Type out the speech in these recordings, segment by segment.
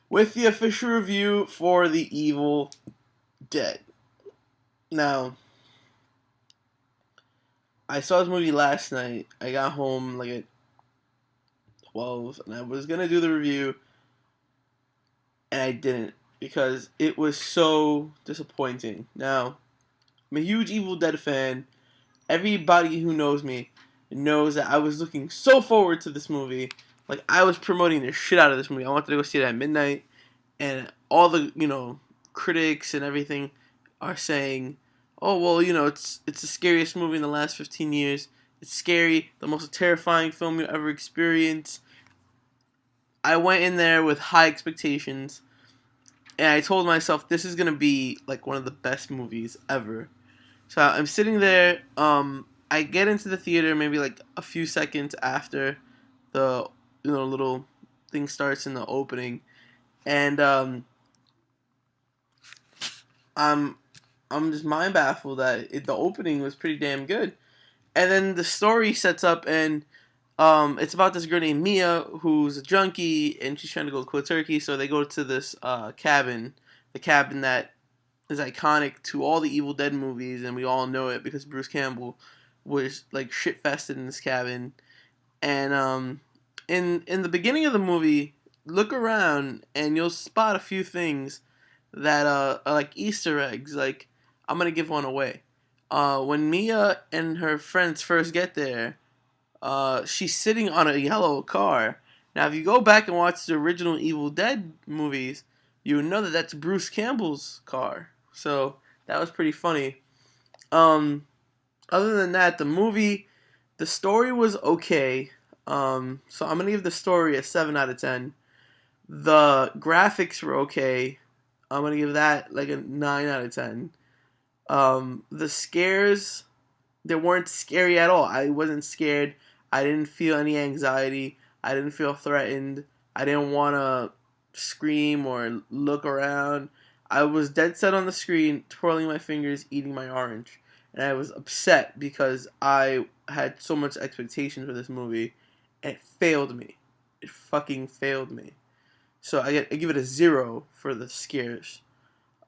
with the official review for The Evil Dead. Now, I saw this movie last night. I got home like at 12, and I was gonna do the review, and I didn't because it was so disappointing. Now, I'm a huge Evil Dead fan. Everybody who knows me knows that I was looking so forward to this movie. Like, I was promoting the shit out of this movie. I wanted to go see it at midnight, and all the critics and everything are saying, "Oh well, it's the scariest movie in the last 15 years. It's scary, the most terrifying film you ever experienced." I went in there with high expectations, and I told myself this is gonna be like one of the best movies ever. So I'm sitting there. I get into the theater maybe like a few seconds after the little thing starts in the opening, and I'm I'm just mind baffled that the opening was pretty damn good, and then the story sets up, and it's about this girl named Mia who's a junkie and she's trying to go cold turkey. So they go to this cabin, the cabin that is iconic to all the Evil Dead movies, and we all know it because Bruce Campbell was like shit fested in this cabin. And in the beginning of the movie, look around and you'll spot a few things that are like Easter eggs. Like, I'm gonna give one away. When Mia and her friends first get there, she's sitting on a yellow car. Now, if you go back and watch the original Evil Dead movies, you would know that that's Bruce Campbell's car. So that was pretty funny. Um, Other than that, the story was okay. So I'm gonna give the story a 7 out of 10. The graphics were okay. I'm gonna give that like a 9 out of 10. The scares, they weren't scary at all. I wasn't scared. I didn't feel any anxiety. I didn't feel threatened. I didn't want to scream or look around. I was dead set on the screen, twirling my fingers, eating my orange. And I was upset because I had so much expectation for this movie, and it failed me. It fucking failed me. So I give it a 0 for the scares.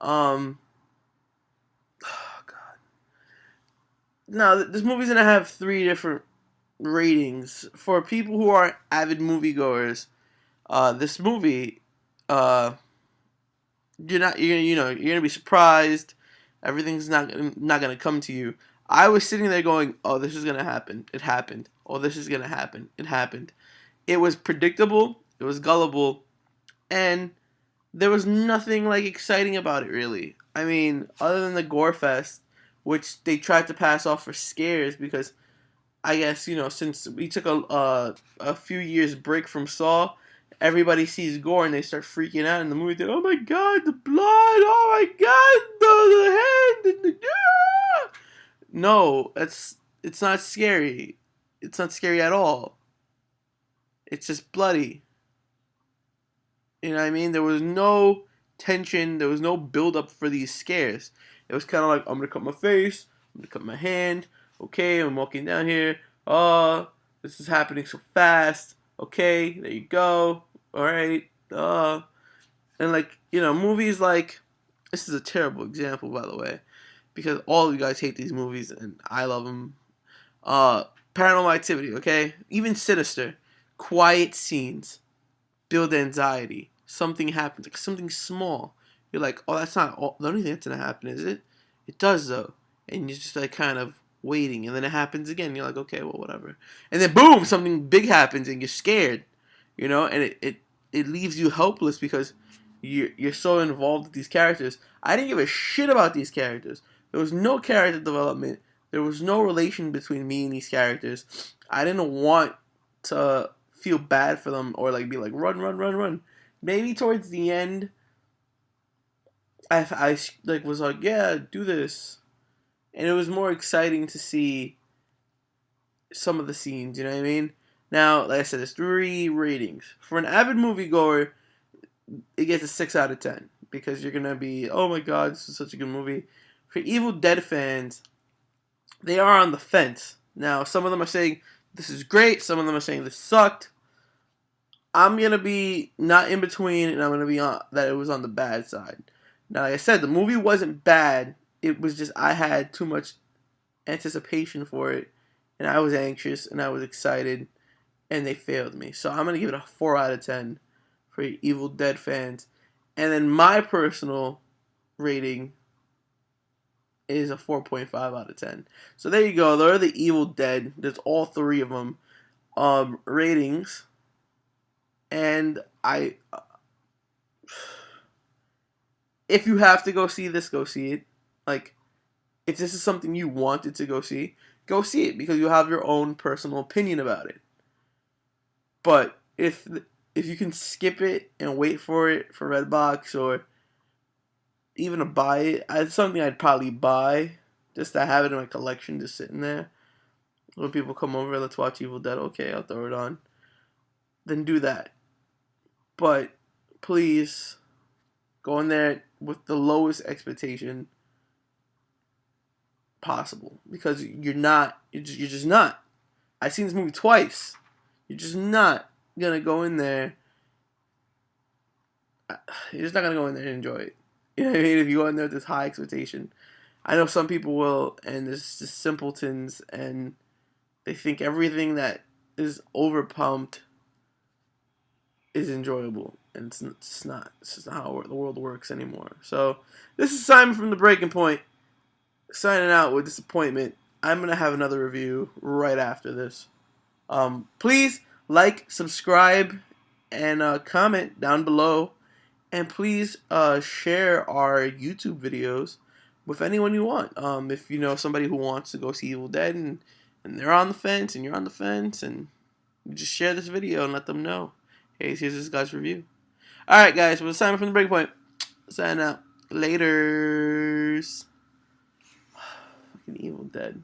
Um, oh God. Now this movie's gonna have 3 different ratings for people who are avid moviegoers. This movie, uh, you're gonna be surprised. Everything's not gonna come to you. I was sitting there going, "Oh, this is gonna happen. It happened. Oh, this is gonna happen. It happened." It was predictable. It was gullible, and there was nothing like exciting about it really. I mean, other than the gore fest, which they tried to pass off for scares because I guess since we took a few years break from Saw, everybody sees gore and they start freaking out in the movie. Oh my God, the blood! Oh my God, the hand! Ah! No, it's not scary. It's not scary at all. It's just bloody. You know what I mean? There was no tension. There was no build up for these scares. It was kind of like, I'm gonna cut my face. I'm gonna cut my hand. Okay, I'm walking down here. Oh, this is happening so fast. Okay, there you go. All right. And like movies like this is a terrible example, by the way, because all of you guys hate these movies and I love them. Paranormal Activity. Okay, even Sinister. Quiet scenes build anxiety. Something happens, like something small. You're like, oh, that's not the only thing that's gonna happen, is it? It does though, and you're just like kind of waiting, and then it happens again. You're like, okay, well, whatever. And then boom, something big happens, and you're scared, and it leaves you helpless because you're so involved with these characters. I didn't give a shit about these characters. There was no character development. There was no relation between me and these characters. I didn't want to feel bad for them or like be like run run run run. Maybe towards the end I like was like, yeah, do this, and it was more exciting to see some of the scenes. You know what I mean? Now, like I said, there's 3 ratings for an avid moviegoer. It gets a 6 out of 10 because you're gonna be, oh my God, this is such a good movie. For Evil Dead fans, they are on the fence. Now, some of them are saying this is great. Some of them are saying this sucked. I'm gonna be not in between, and I'm gonna be on that it was on the bad side. Now, like I said, the movie wasn't bad. It was just I had too much anticipation for it, and I was anxious and I was excited, and they failed me. So I'm gonna give it a 4 out of 10 for Evil Dead fans, and then my personal rating is a 4.5 out of 10. So there you go. There are the Evil Dead. There's all three of them ratings, and if you have to go see this, go see it. Like, if this is something you wanted to go see it because you have your own personal opinion about it. But if you can skip it and wait for it for Redbox or even to buy it, it's something I'd probably buy just to have it in my collection, just sitting there. When people come over, let's watch Evil Dead. Okay, I'll throw it on. Then do that. But please go in there with the lowest expectation possible because you're just not. I've seen this movie twice. You're just not gonna go in there. You're just not gonna go in there and enjoy it. You know what I mean? If you go in there with this high expectation, I know some people will, and there's just simpletons, and they think everything that is overpumped is enjoyable, and it's not. It's just not how the world works anymore. So this is Simon from The Breaking Point, signing out with disappointment. I'm gonna have another review right after this. Please like, subscribe, and comment down below. And please share our YouTube videos with anyone you want. If you know somebody who wants to go see Evil Dead and they're on the fence and you're on the fence, and you just share this video and let them know. Hey, here's this guy's review. Alright, guys, we're Simon from The Breaking Point. Signing out. Laters. Fucking Evil Dead.